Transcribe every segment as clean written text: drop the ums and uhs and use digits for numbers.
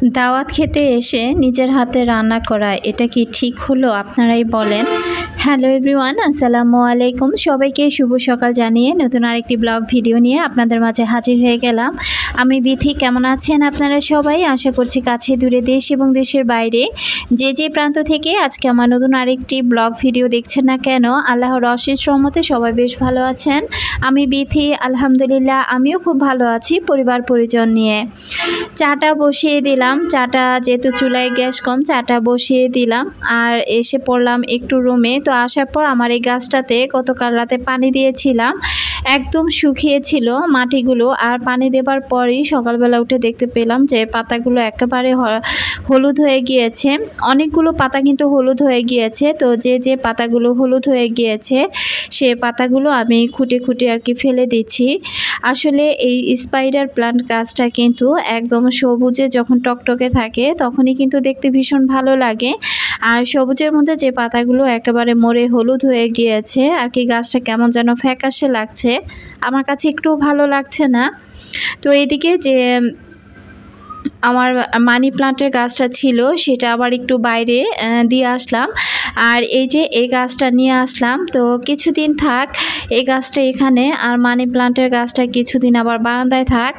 দাওয়াত খেতে এসে নিজের হাতে রান্না করা এটা কি ঠিক হলো আপনারাই বলেন। হ্যালো এভরিওয়ান, আসসালামু আলাইকুম। সবাইকে শুভ সকাল জানিয়ে নতুন আরেকটি ব্লগ ভিডিও নিয়ে আপনাদের মাঝে হাজির হয়ে গেলাম। আমি বিথি। কেমন আছেন আপনারা সবাই? আশা করছি কাছে দূরে, দেশ এবং দেশের বাইরে যে প্রান্ত থেকে আজকে আমার নতুন আরেকটি ব্লগ ভিডিও দেখছেন না কেন, আল্লাহর অশেষ রহমতে সবাই বেশ ভালো আছেন। আমি বিথি, আলহামদুলিল্লাহ আমিও খুব ভালো আছি পরিবার পরিজন নিয়ে। চাটা বসিয়ে দিলাম, চাটা যেহেতু চুলায় গ্যাস কম, চাটা বসিয়ে দিলাম আর এসে পড়লাম একটু রুমে। তো আসার পর আমার এই গাছটাতে গতকাল রাতে পানি দিয়েছিলাম, একদম শুকিয়েছিল মাটিগুলো। আর পানি দেবার পরই সকালবেলা উঠে দেখতে পেলাম যে পাতাগুলো একেবারে হলুদ হয়ে গিয়েছে। অনেকগুলো পাতা কিন্তু হলুদ হয়ে গিয়েছে। তো যে পাতাগুলো হলুদ হয়ে গিয়েছে সে পাতাগুলো আমি খুঁটে খুঁটে আর কি ফেলে দিচ্ছি। আসলে এই স্পাইডার প্লান্ট গাছটা কিন্তু একদম সবুজে যখন টকটকে থাকে তখনই কিন্তু দেখতে ভীষণ ভালো লাগে। আর সবুজের মধ্যে যে পাতাগুলো একেবারে মরে হলুদ হয়ে গিয়েছে আর কি, গাছটা কেমন যেন ফ্যাকাশে লাগছে, আমার কাছে একটু ভালো লাগছে না। তো এইদিকে যে আমার মানি প্লান্টের গাছটা ছিল সেটা আবার একটু বাইরে দিয়ে আসলাম। আর এই যে এই গাছটা নিয়ে আসলাম, তো কিছুদিন থাক এই গাছটা এখানে, আর মানি প্লান্টের গাছটা কিছুদিন আবার বারান্দায় থাক।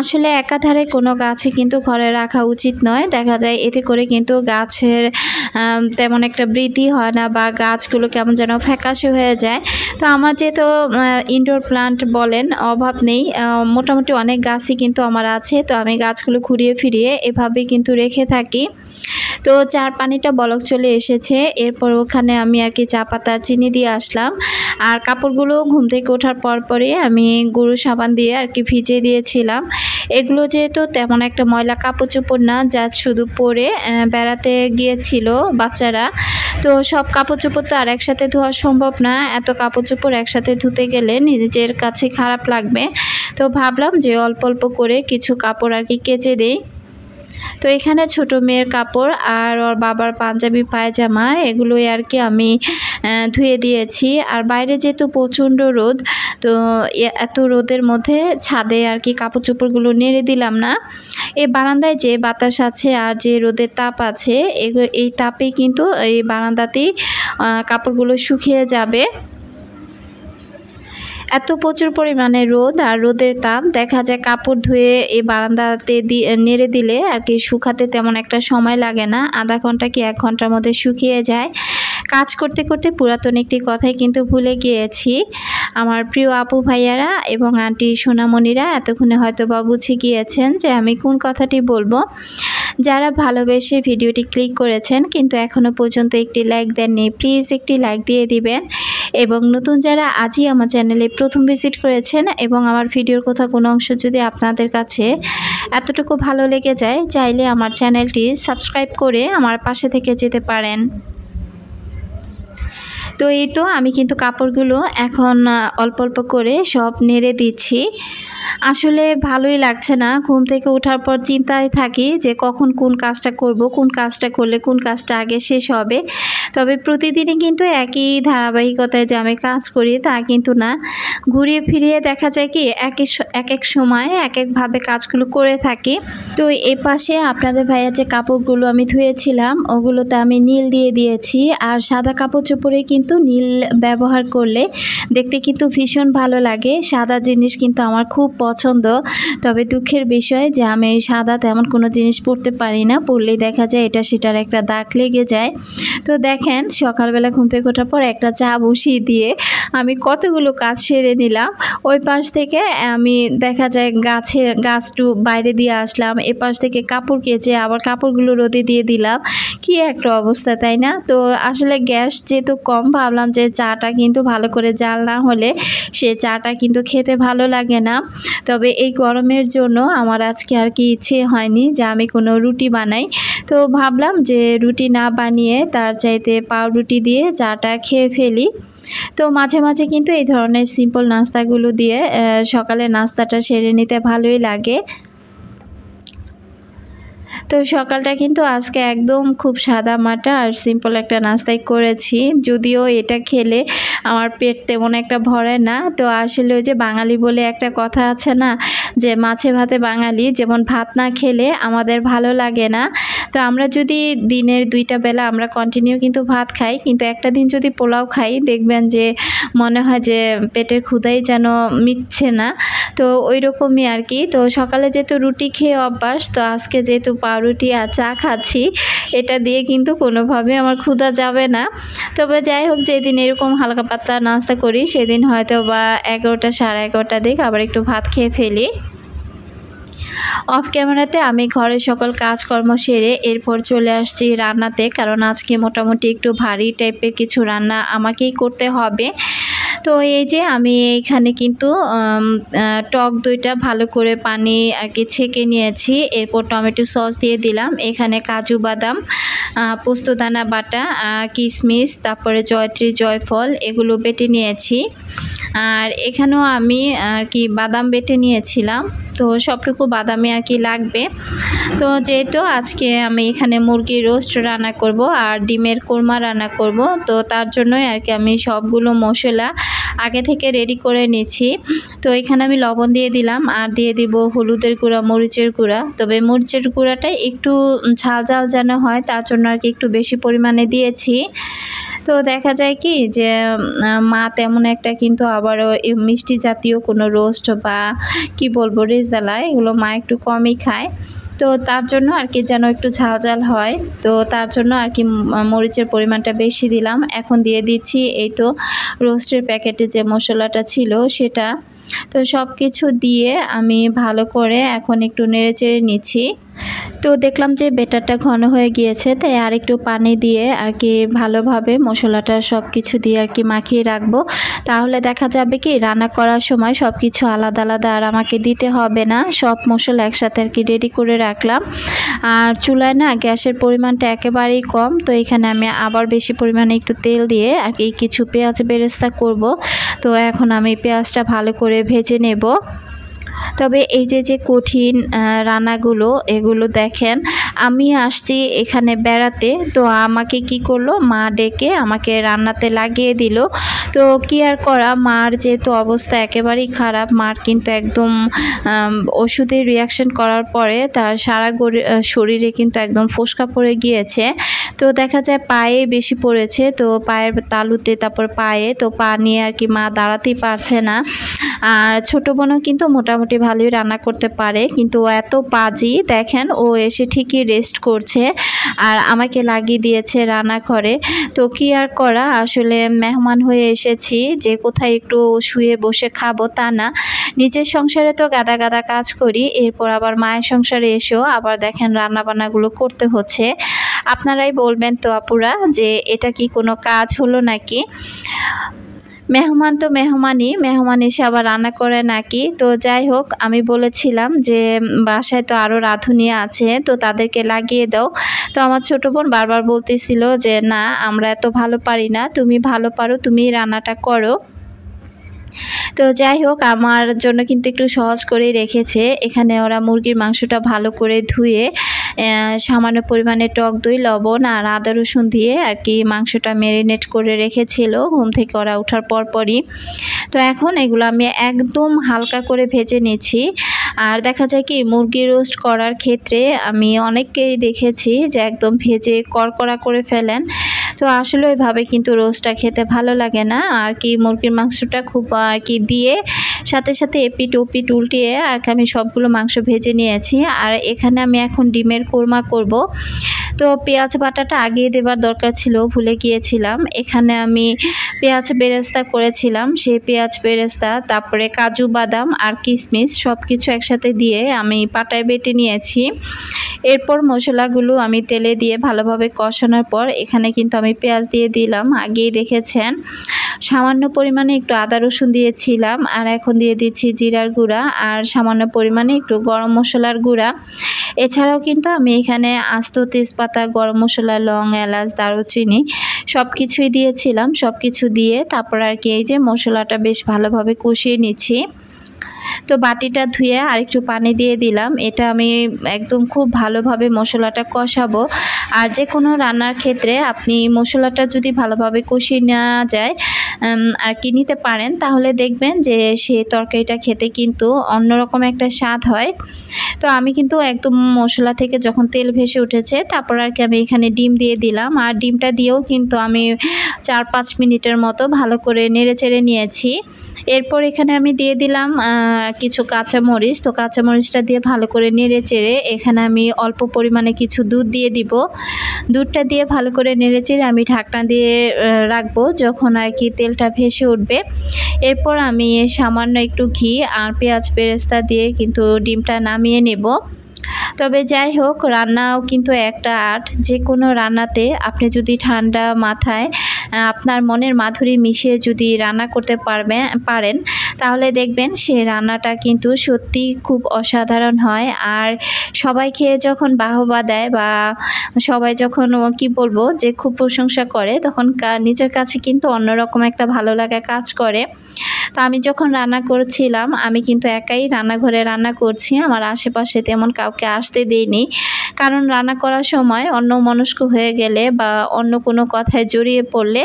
আসলে একাধারে কোনো গাছে কিন্তু ঘরে রাখা উচিত নয়, দেখা যায় এতে করে কিন্তু গাছের তেমন একটা বৃদ্ধি হয় না বা গাছগুলো কেমন যেন ফ্যাকাশে হয়ে যায়। তো আমার যেহেতু ইনডোর প্লান্ট বলেন অভাব নেই, মোটামুটি অনেক গাছই কিন্তু আমার আছে। তো আমি গাছগুলো ঘুরিয়ে ফিরিয়ে এভাবে কিন্তু রেখে থাকি। তো চার পানিটা বলক চলে এসেছে, এরপর ওখানে আমি আর কি চা পাতা চিনি দিয়ে আসলাম। আর কাপড়গুলো ঘুম থেকে ওঠার পরে আমি গরু সাবান দিয়ে আর কি ভিজিয়ে দিয়েছিলাম। এগুলো যেহেতু তেমন একটা ময়লা কাপড় চোপড় না, যা শুধু পরে বেড়াতে গিয়েছিল বাচ্চারা। তো সব কাপড় চোপড় তো আর একসাথে ধোয়া সম্ভব না, এত কাপড় চোপড় একসাথে ধুতে গেলে নিজের কাছে খারাপ লাগবে। তো ভাবলাম যে অল্প অল্প করে কিছু কাপড় আর কি কেচে দেই। তো এখানে ছোট মেয়ের কাপড় আর ওর বাবার পাঞ্জাবি পায়জামা এগুলোই আর কি আমি ধুয়ে দিয়েছি। আর বাইরে যেহেতু প্রচণ্ড রোদ, তো এত রোদের মধ্যে ছাদে আর কি কাপড় চোপড়গুলো নেড়ে দিলাম না। এই বারান্দায় যে বাতাস আছে আর যে রোদের তাপ আছে, এই তাপে কিন্তু এই বারান্দাতেই কাপড়গুলো শুকিয়ে যাবে। এত প্রচুর পরিমাণে রোদ আর রোদের তাপ, দেখা যায় কাপড় ধুয়ে এই বারান্দাতে নেড়ে দিলে আর কি শুকাতে তেমন একটা সময় লাগে না, আধা ঘন্টা কি 1 ঘন্টার মধ্যে শুকিয়ে যায়। কাজ করতে করতে পুরাতন একটি কথাই কিন্তু ভুলে গিয়েছি। আমার প্রিয় আপু ভাইয়ারা এবং আন্টি সোনামণিরা এতক্ষণে হয়তো বা বুঝে গিয়েছেন যে আমি কোন কথাটি বলবো। যারা ভালোবেসে ভিডিওটি ক্লিক করেছেন কিন্তু এখনও পর্যন্ত একটি লাইক দেননি, প্লিজ একটি লাইক দিয়ে দিবেন। এবং নতুন যারা আজই আমার চ্যানেলে প্রথম ভিজিট করেছেন এবং আমার ভিডিওর কোথাও কোনো অংশ যদি আপনাদের কাছে এতটুকু ভালো লেগে যায়, চাইলে আমার চ্যানেলটি সাবস্ক্রাইব করে আমার পাশে থেকে যেতে পারেন। তো এই তো আমি কিন্তু কাপড়গুলো এখন অল্প অল্প করে সব নেড়ে দিচ্ছি। আসলে ভালোই লাগছে না, ঘুম থেকে ওঠার পর চিন্তায় থাকি যে কখন কোন কাজটা করব, কোন কাজটা করলে কোন কাজটা আগে শেষ হবে। তবে প্রতিদিনই কিন্তু একই ধারাবাহিকতায় যে আমি কাজ করি তা কিন্তু না, ঘুরিয়ে ফিরিয়ে দেখা যায় কি এক এক সময় এক একভাবে কাজগুলো করে থাকি। তো এ পাশে আপনাদের ভাইয়া যে কাপড়গুলো আমি ধুয়েছিলাম ওগুলোতে আমি নীল দিয়ে দিয়েছি। আর সাদা কাপড় চোপড়ে কিন্তু নীল ব্যবহার করলে দেখতে কিন্তু ভীষণ ভালো লাগে, সাদা জিনিস কিন্তু আমার খুব পছন্দ। তবে দুঃখের বিষয় যে আমি সাদা তেমন কোনো জিনিস পরতে পারি না, পরলেই দেখা যায় এটা সেটার একটা দাগ লেগে যায়। তো দেখেন সকালবেলা ঘুম থেকে ওঠার পর একটা চা বসিয়ে দিয়ে আমি কতগুলো কাজ সেরে নিলাম। ওই পাশ থেকে আমি দেখা যায় গাছটু বাইরে দিয়ে আসলাম, এ পাশ থেকে কাপড় কেচে আবার কাপড়গুলো রোদে দিয়ে দিলাম। কি একটা অবস্থা, তাই না? তো আসলে গ্যাস যেহেতু কম, ভাবলাম যে চাটা কিন্তু ভালো করে জাল না হলে সে চাটা কিন্তু খেতে ভালো লাগে না। তবে এই গরমের জন্য আমার আজকে আর কি ইচ্ছে হয়নি যে আমি কোনো রুটি বানাই। তো ভাবলাম যে রুটি না বানিয়ে তার চাইতে পাউরুটি দিয়ে চাটা খেয়ে ফেলি। তো মাঝে মাঝে কিন্তু এই ধরনের সিম্পল নাস্তাগুলো দিয়ে সকালে নাস্তাটা সেরে নিতে ভালোই লাগে। তো সকালটা কিন্তু আজকে একদম খুব সাদা মাটা আর সিম্পল একটা নাস্তাই করেছি, যদিও এটা খেলে আমার পেট তেমন একটা ভরে না। তো আসলে ওই যে বাঙালি বলে একটা কথা আছে না, যে মাছে ভাতে বাঙালি, যেমন ভাত না খেলে আমাদের ভালো লাগে না। তো আমরা যদি দিনের 2টা বেলা আমরা কন্টিনিউ কিন্তু ভাত খাই, কিন্তু একটা দিন যদি পোলাও খাই দেখবেন যে মনে হয় যে পেটের ক্ষুধাই যেন মিটছে না। তো ওই রকমই আর কি। তো সকালে যেহেতু রুটি খেয়ে অভ্যাস, তো আজকে যেহেতু পাউরুটি আর চা খাচ্ছি, এটা দিয়ে কিন্তু কোনোভাবে আমার ক্ষুধা যাবে না। তবে যাই হোক, যেদিন এরকম হালকা পাতলা নাস্তা করি সেদিন হয়তো বা 11টা সাড়ে 11টার দিক আবার একটু ভাত খেয়ে ফেলি। অফ ক্যামেরাতে আমি ঘরের সকল কাজকর্ম সেরে এরপর চলে আসছি রান্নাতে, কারণ আজকে মোটামুটি একটু ভারী টাইপের কিছু রান্না আমাকেই করতে হবে। তো এই যে আমি এইখানে কিন্তু টক দইটা ভালো করে পানি আর কি ছেঁকে নিয়েছি, এরপর টমেটো সস দিয়ে দিলাম, এখানে কাজু বাদাম, পোস্তদানা বাটা, কিশমিশ, তারপরে জয়ত্রী জয়ফল এগুলো বেটে নিয়েছি। আর এখানেও আমি আর কি বাদাম বেটে নিয়েছিলাম, তো সবটুকু বাদামে আর কি লাগবে। তো যেহেতু আজকে আমি এখানে মুরগির রোস্ট রান্না করব আর ডিমের কোরমা রান্না করব, তো তার জন্যই আর কি আমি সবগুলো মশলা আগে থেকে রেডি করে নিচ্ছি। তো এখানে আমি লবণ দিয়ে দিলাম আর দিয়ে দিব হলুদের গুঁড়া, মরিচের গুঁড়া। তবে মরিচের গুঁড়াটা একটু ঝাল ঝাল যেন হয় তার জন্য আর কি একটু বেশি পরিমাণে দিয়েছি। তো দেখা যায় কি যে মা তেমন একটা কিন্তু আবারও মিষ্টি জাতীয় কোনো রোস্ট বা কি বলবো রেজালা এগুলো মা একটু কমই খায়। তো তার জন্য আর কি যেন একটু ঝাল ঝাল হয়, তো তার জন্য আর কি মরিচের পরিমাণটা বেশি দিলাম। এখন দিয়ে দিচ্ছি এই তো রোস্টের প্যাকেটে যে মশলাটা ছিল সেটা। তো সব কিছু দিয়ে আমি ভালো করে এখন একটু নেড়ে চেড়ে নিচ্ছি। তো দেখলাম যে বেটারটা ঘন হয়ে গিয়েছে, তাই আর একটু পানি দিয়ে আর কি ভালোভাবে মশলাটা সব কিছু দিয়ে আর কি মাখিয়ে রাখবো। তাহলে দেখা যাবে কি রান্না করার সময় সব কিছু আলাদা আলাদা আর আমাকে দিতে হবে না, সব মশলা একসাথে আর কি রেডি করে রাখলাম। আর চুলায় না গ্যাসের পরিমাণটা একেবারেই কম, তো এখানে আমি আবার বেশি পরিমাণে একটু তেল দিয়ে আর কি কিছু পেঁয়াজ বেরেস্তা করব। তো এখন আমি পেঁয়াজটা ভালো করে ভেজে নেব। তবে এই যে কঠিন রান্নাগুলো এগুলো দেখেন, আমি আসছি এখানে বেড়াতে, তো আমাকে কি করলো মা ডেকে আমাকে রান্নাতে লাগিয়ে দিল। তো কি আর করা, মার যেহেতু অবস্থা একেবারেই খারাপ, মার কিন্তু একদম ওষুধের রিয়াকশন করার পরে তার সারা শরীরে কিন্তু একদম ফোসকা পড়ে গিয়েছে। তো দেখা যায় পায়ে বেশি পড়েছে, তো পায়ের তালুতে তারপর পায়ে, তো পা নিয়ে আর কি মা দাঁড়াতেই পারছে না। আর ছোটো বোনও কিন্তু মোটামুটি ভালোই রান্না করতে পারে, কিন্তু এত পাজি দেখেন, ও এসে ঠিকই রেস্ট করছে আর আমাকে লাগিয়ে দিয়েছে রান্না করে। তো কি আর করা, আসলে মেহমান হয়ে এসেছি যে কোথায় একটু শুয়ে বসে খাবো তা না, নিজের সংসারে তো গাদা গাদা কাজ করি, এরপর আবার মায়ের সংসারে এসেও আবার দেখেন রান্না বান্নাগুলো করতে হচ্ছে। আপনারাই বলবেন তো আপুরা যে এটা কি কোনো কাজ হলো নাকি? মেহমান তো মেহমানই, মেহমান এসে আবার রান্না করে নাকি? তো যাই হোক, আমি বলেছিলাম যে বাসায় তো আরও রাঁধুনি আছে, তো তাদেরকে লাগিয়ে দাও। তো আমার ছোট বোন বারবার বলতেছিল যে না আমরা এত ভালো পারি না, তুমি ভালো পারো, তুমি রান্নাটা করো। তো যাই হোক, আমার জন্য কিন্তু একটু সহজ করেই রেখেছে। এখানে ওরা মুরগির মাংসটা ভালো করে ধুয়ে সামান্য পরিমাণে টক দই, লবণ আর আদা রসুন দিয়ে আর কি মাংসটা ম্যারিনেট করে রেখেছিল ঘুম থেকে ওরা ওঠার পরপরই। তো এখন এগুলো আমি একদম হালকা করে ভেজে নিচ্ছি। আর দেখা যায় কি মুরগি রোস্ট করার ক্ষেত্রে আমি অনেককেই দেখেছি যে একদম ভেজে কড়কড়া করে ফেলেন, তো আসলে ওইভাবে কিন্তু রোস্টটা খেতে ভালো লাগে না আর কি। মুরগির মাংসটা খুব আর কি দিয়ে সাথে সাথে এপিট ওপিট উল্টিয়ে আর কি আমি সবগুলো মাংস ভেজে নিয়েছি। আর এখানে আমি এখন ডিমের কোরমা করব। তো পেঁয়াজ বাটাটা আগিয়ে দেবার দরকার ছিল, ভুলে গিয়েছিলাম। এখানে আমি পেঁয়াজ বেরেস্তা করেছিলাম, সেই পেঁয়াজ বেরেস্তা, তারপরে কাজু বাদাম আর কিশমিশ সব কিছু একসাথে দিয়ে আমি পাটায় বেটে নিয়েছি। এরপর মশলাগুলো আমি তেলে দিয়ে ভালোভাবে কষানোর পর এখানে কিন্তু আমি পেঁয়াজ দিয়ে দিলাম, আগেই দেখেছেন। সামান্য পরিমাণে একটু আদা রসুন দিয়েছিলাম, আর এখন দিয়ে দিচ্ছি জিরার গুঁড়া আর সামান্য পরিমাণে একটু গরম মশলার গুঁড়া। এছাড়াও কিন্তু আমি এখানে আস্ত তেজপাতা, গরম মশলা, লং, এলাচ, দারুচিনি সব কিছুই দিয়েছিলাম। সব কিছু দিয়ে তারপর আর কি এই যে মশলাটা বেশ ভালোভাবে কষিয়ে নিচ্ছি। তো বাটিটা ধুয়ে আরেকটু পানি দিয়ে দিলাম। এটা আমি একদম খুব ভালোভাবে মশলাটা কষাবো। আর যে কোনো রান্নার ক্ষেত্রে আপনি মশলাটা যদি ভালোভাবে কষিয়ে নেওয়া যায় আর কি নিতে পারেন, তাহলে দেখবেন যে সে তরকারিটা খেতে কিন্তু অন্যরকম একটা স্বাদ হয়। তো আমি কিন্তু একদম মশলা থেকে যখন তেল ভেসে উঠেছে তারপর আর কি আমি এখানে ডিম দিয়ে দিলাম। আর ডিমটা দিয়েও কিন্তু আমি 4-5 মিনিটের মতো ভালো করে নেড়েচেড়ে নিয়েছি। এরপর এখানে আমি দিয়ে দিলাম কিছু কাঁচামরিচ। তো কাঁচামরিচটা দিয়ে ভালো করে নেড়েচেড়ে এখানে আমি অল্প পরিমাণে কিছু দুধ দিয়ে দিব। দুধটা দিয়ে ভালো করে নেড়েচেড়ে আমি ঢাকনা দিয়ে রাখবো যখন আর কি তেলটা ভেসে উঠবে। এরপর আমি সামান্য একটু ঘি আর পেঁয়াজ বেরেস্তা দিয়ে কিন্তু ডিমটা নামিয়ে নেব। তবে যাই হোক, রান্নাও কিন্তু একটা আর্ট। যে কোনো রান্নাতে আপনি যদি ঠান্ডা মাথায় আপনার মনের মাধুরী মিশিয়ে যদি রান্না করতে পারেন তাহলে দেখবেন সে রান্নাটা কিন্তু সত্যি খুব অসাধারণ হয়। আর সবাই খেয়ে যখন বাহবা দেয় বা সবাই যখন কি বলবো যে খুব প্রশংসা করে, তখন নিজের কাছে কিন্তু অন্যরকম একটা ভালো লাগা কাজ করে। তো আমি যখন রান্না করছিলাম আমি কিন্তু একাই রান্নাঘরে রান্না করছি, আমার আশেপাশে তেমন কাউকে আসতে দেইনি। কারণ রান্না করার সময় অন্যমনস্ক হয়ে গেলে বা অন্য কোনো কথায় জড়িয়ে পড়লে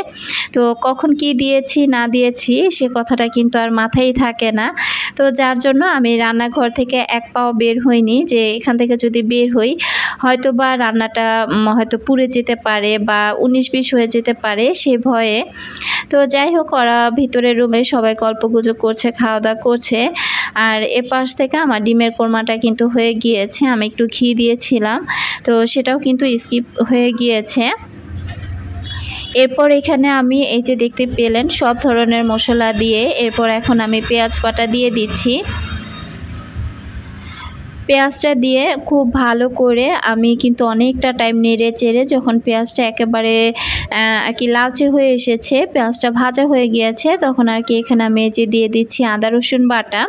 তো কখন কি দিয়েছি না দিয়েছি সে কথাটা কিন্তু আর মাথায় থাকে না। তো যার জন্য আমি রান্নাঘর থেকে এক পাও বের হইনি, যে এখান থেকে যদি বের হই হয়তো বা রান্নাটা হয়তো পুড়ে যেতে পারে বা 19-20 হয়ে যেতে পারে সে ভয়ে। তো যাই হোক, ওরা ভিতরের রুমে সবাই গল্পগুজব করছে, খাওয়া দাওয়া করছে। আর এপাশ থেকে আমার ডিমের কোরমাটা কিন্তু হয়ে গিয়েছে। আমি একটু ঘি দিয়েছিলাম, তো সেটাও কিন্তু স্কিপ হয়ে গিয়েছে। এরপর এখানে আমি এই যে দেখতে পেলেন সব ধরনের মশলা দিয়ে এরপর এখন আমি পেঁয়াজ বাটা দিয়ে দিচ্ছি। পেঁয়াজটা দিয়ে খুব ভালো করে আমি কিন্তু অনেকটা টাইম নেড়ে চেড়ে যখন পেঁয়াজটা একেবারে আর কি লালচে হয়ে এসেছে, পেঁয়াজটা ভাজা হয়ে গিয়েছে, তখন আর কি এখানে আমি যে দিয়ে দিচ্ছি আদা রসুন বাটা।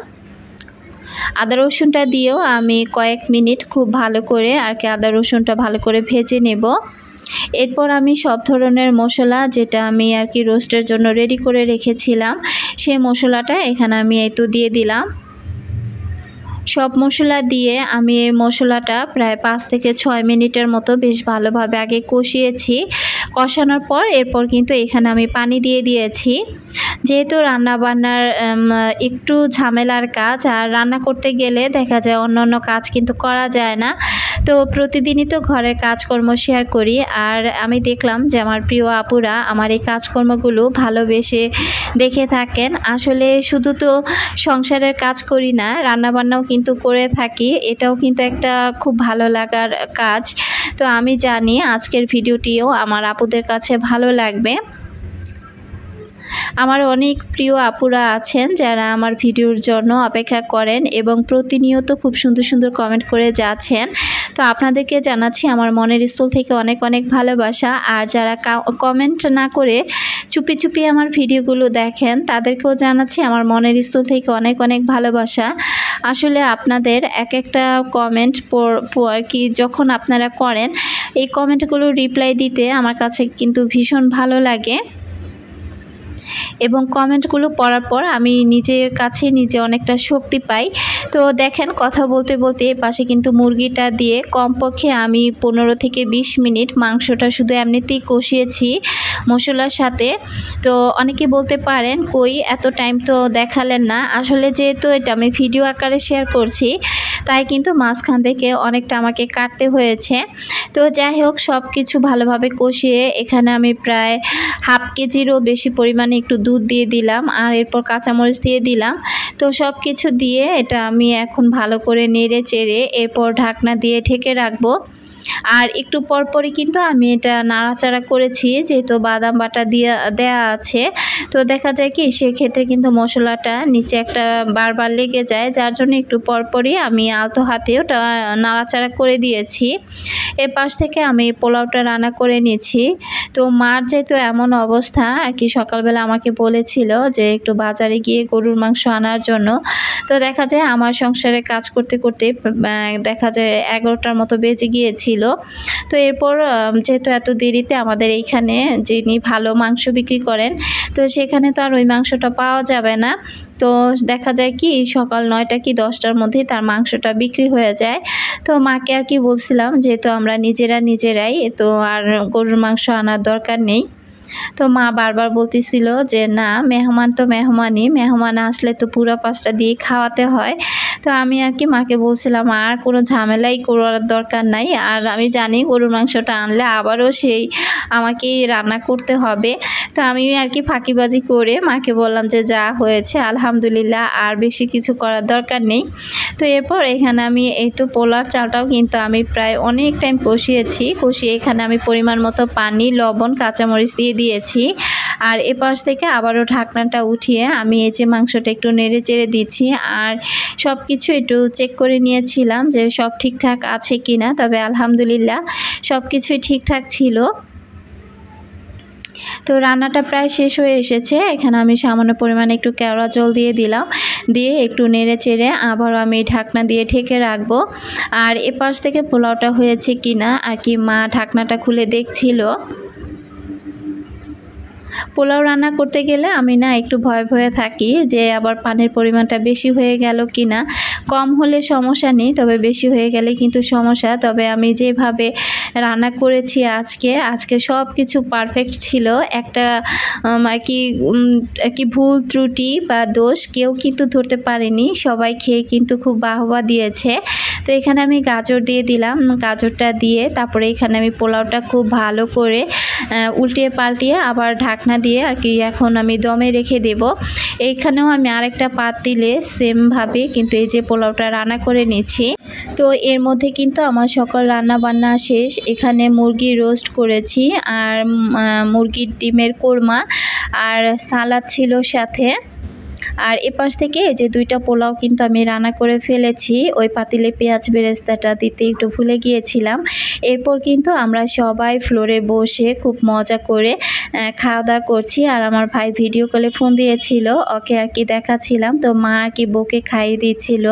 আদা রসুনটা দিয়েও আমি কয়েক মিনিট খুব ভালো করে আর কি আদা রসুনটা ভালো করে ভেজে নেব। এরপর আমি সব ধরনের মশলা যেটা আমি আর কি রোস্টের জন্য রেডি করে রেখেছিলাম সেই মশলাটা এখানে আমি এই তো দিয়ে দিলাম। সব মশলা দিয়ে আমি এই মশলাটা প্রায় 5 থেকে 6 মিনিটের মতো বেশ ভালোভাবে আগে কষিয়েছি। কষানোর পর এরপর কিন্তু এখানে আমি পানি দিয়ে দিয়েছি। যেহেতু রান্নাবান্নার একটু ঝামেলার কাজ, আর রান্না করতে গেলে দেখা যায় অন্য কাজ কিন্তু করা যায় না। তো প্রতিদিনই তো ঘরের কাজকর্ম শেয়ার করি, আর আমি দেখলাম যে আমার প্রিয় আপুরা আমার এই কাজকর্মগুলো ভালোবেসে দেখে থাকেন। আসলে শুধু তো সংসারের কাজ করি না, রান্নাবান্নাও কিন্তু করে থাকি, এটাও কিন্তু একটা খুব ভালো লাগার কাজ। তো আমি জানি আজকের ভিডিওটিও আমার আপুদের কাছে ভালো লাগবে। আমার অনেক প্রিয় আপুরা আছেন যারা আমার ভিডিওর জন্য অপেক্ষা করেন এবং প্রতিনিয়ত খুব সুন্দর সুন্দর কমেন্ট করে যাচ্ছেন। তো আপনাদেরকে জানাচ্ছি আমার মনের স্থল থেকে অনেক অনেক ভালোবাসা। আর যারা কমেন্ট না করে চুপি চুপি আমার ভিডিওগুলো দেখেন তাদেরকেও জানাচ্ছি আমার মনের স্থল থেকে অনেক অনেক ভালোবাসা। আসলে আপনাদের এক একটা কমেন্ট কি যখন আপনারা করেন এই কমেন্টগুলো রিপ্লাই দিতে আমার কাছে কিন্তু ভীষণ ভালো লাগে, এবং কমেন্টগুলো পড়ার পর আমি নিজের কাছে নিজে অনেকটা শক্তি পাই। তো দেখেন কথা বলতে বলতে পাশে কিন্তু মুরগিটা দিয়ে কমপক্ষে আমি 15 থেকে 20 মিনিট মাংসটা শুধু এমনিতেই কষিয়েছি মশলার সাথে। তো অনেকে বলতে পারেন কই এত টাইম তো দেখালেন না। আসলে যেহেতু এটা আমি ভিডিও আকারে শেয়ার করছি তাই কিন্তু মাঝখান থেকে অনেকটা আমাকে কাটতে হয়েছে। তো যাই হোক, সব কিছু ভালোভাবে কষিয়ে এখানে আমি প্রায় হাফ কেজিরও বেশি পরিমাণে একটু দুধ দিয়ে দিলাম, আর এরপর কাঁচামরিচ দিয়ে দিলাম। তো সব কিছু দিয়ে এটা আমি এখন ভালো করে নেড়ে চেড়ে এরপর ঢাকনা দিয়ে ঢেকে রাখবো। আর একটু পরপরই কিন্তু আমি এটা নাড়াচাড়া করেছি, যেহেতু বাদাম বাটা দেয়া আছে। তো দেখা যায় কি সেক্ষেত্রে কিন্তু মশলাটা নিচে একটা বারবার লেগে যায়, যার জন্য একটু পরপরই আমি আলতো হাতে ওটা নাড়াচাড়া করে দিয়েছি। এর পাশ থেকে আমি পোলাওটা রান্না করে নিয়েছি। তো মার যেহেতু এমন অবস্থা আর কি সকালবেলা আমাকে বলেছিল যে একটু বাজারে গিয়ে গরুর মাংস আনার জন্য। তো দেখা যায় আমার সংসারে কাজ করতে করতে দেখা যায় 11টার মতো বেজে গিয়েছিল। তো এরপর যেহেতু এত দেরিতে আমাদের এইখানে যিনি ভালো মাংস বিক্রি করেন তো সেখানে তো আর ওই মাংসটা পাওয়া যাবে না। তো দেখা যায় কি সকাল 9টা কি 10টার মধ্যেই তার মাংসটা বিক্রি হয়ে যায়। তো মাকে আর কি বলছিলাম যেহেতু আমরা নিজেরাই তো আর গরুর মাংস আনার দরকার নেই। তো মা বারবার বলতেছিল যে না, মেহমান তো মেহমানই, মেহমান আসলে তো পুরা পাঁচটা দিয়ে খাওয়াতে হয়। তো আমি আর কি মাকে বলছিলাম আর কোনো ঝামেলাই করার দরকার নাই, আর আমি জানি গরুর মাংসটা আনলে আবারও সেই আমাকেই রান্না করতে হবে। তো আমি আর কি ফাঁকিবাজি করে মাকে বললাম যে যা হয়েছে আলহামদুলিল্লাহ, আর বেশি কিছু করার দরকার নেই। তো এরপর এখানে আমি এই তো পোলার চালটাও কিন্তু আমি প্রায় অনেক টাইম কষিয়ে এখানে আমি পরিমাণ মতো পানি, লবণ, কাঁচামরিচ দিয়ে দিয়েছি। আর এপাশ থেকে আবারও ঢাকনাটা উঠিয়ে আমি এই যে মাংসটা একটু নেড়ে চেড়ে দিচ্ছি, আর সব কিছু একটু চেক করে নিয়েছিলাম যে সব ঠিকঠাক আছে কিনা। তবে আলহামদুলিল্লাহ সব কিছুই ঠিকঠাক ছিল। তো রান্নাটা প্রায় শেষ হয়ে এসেছে। এখানে আমি সামান্য পরিমাণে একটু কেওড়া জল দিয়ে দিলাম, দিয়ে একটু নেড়ে চেড়ে আবারও আমি ঢাকনা দিয়ে ঢেকে রাখবো। আর এপাশ থেকে পোলাওটা হয়েছে কিনা আর কি মা ঢাকনাটা খুলে দেখছিল। পোলাও রান্না করতে গেলে আমি না একটু ভয়ে থাকি যে আবার পানির পরিমাণটা বেশি হয়ে গেল কিনা। কম হলে সমস্যা নেই, তবে বেশি হয়ে গেলে কিন্তু সমস্যা। তবে আমি যেভাবে রান্না করেছি আজকে সব কিছু পারফেক্ট ছিল। একটা আর কি ভুল ত্রুটি বা দোষ কেউ কিন্তু ধরতে পারেনি, সবাই খেয়ে কিন্তু খুব বাহবা দিয়েছে। তো এখানে আমি গাজর দিয়ে দিলাম, গাজরটা দিয়ে তারপরে এখানে আমি পোলাওটা খুব ভালো করে উল্টিয়ে পাল্টিয়ে আবার ঢাকনা দিয়ে আর কি এখন আমি দমে রেখে দেব। এইখানেও আমি আরেকটা পাতিলে সেমভাবে কিন্তু এই যে পোলাওটা রান্না করে নিচ্ছি। তো এর মধ্যে কিন্তু আমার সকল রান্না বান্না শেষ। এখানে মুরগি রোস্ট করেছি, আর মুরগির ডিমের কোরমা, আর সালাদ ছিল সাথে। আর এপাশ থেকে যে দুইটা পোলাও কিন্তু আমি রান্না করে ফেলেছি। ওই পাতিলে পেঁয়াজ বেরেস্তাটা দিতে একটু ভুলে গিয়েছিলাম। এরপর কিন্তু আমরা সবাই ফ্লোরে বসে খুব মজা করে খাওয়া দাওয়া করছি। আর আমার ভাই ভিডিও কলে ফোন দিয়েছিল, ওকে আর কি দেখাচ্ছিলাম। তো মা আর কি বউকে খাইয়ে দিচ্ছিল,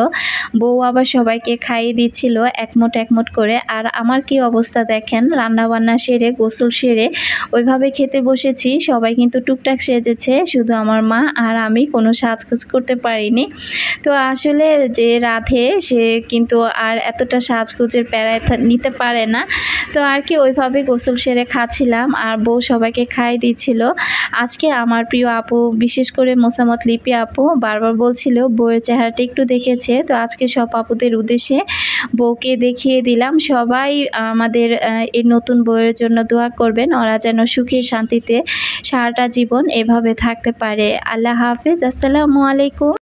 বউ আবার সবাইকে খাইয়ে দিচ্ছিল একমোট করে। আর আমার কি অবস্থা দেখেন, রান্না বান্না সেরে গোসল সেরে ওইভাবে খেতে বসেছি। সবাই কিন্তু টুকটাক সেজেছে, শুধু আমার মা আর আমি কোনো সাজগোজ করতে পারিনি। তো আসলে যে রাধে সে কিন্তু আর এতটা সাজগোজের প্যারায় নিতে পারে না। তো আর কি ওইভাবে গোসল সেরে খাচ্ছিলাম, আর বউ সবাইকে খাইয়ে দিচ্ছিল। আজকে আমার প্রিয় আপু, বিশেষ করে মোসাম্মত লিপি আপু বারবার বলছিল বউয়ের চেহারাটা একটু দেখেছে। তো আজকে সব আপুদের উদ্দেশ্যে বউকে দেখিয়ে দিলাম। সবাই আমাদের এই নতুন বউয়ের জন্য দোয়া করবেন, ওরা যেন সুখে শান্তিতে সারাটা জীবন এভাবে থাকতে পারে। আল্লাহ হাফেজ, আসসালামু আলাইকুম।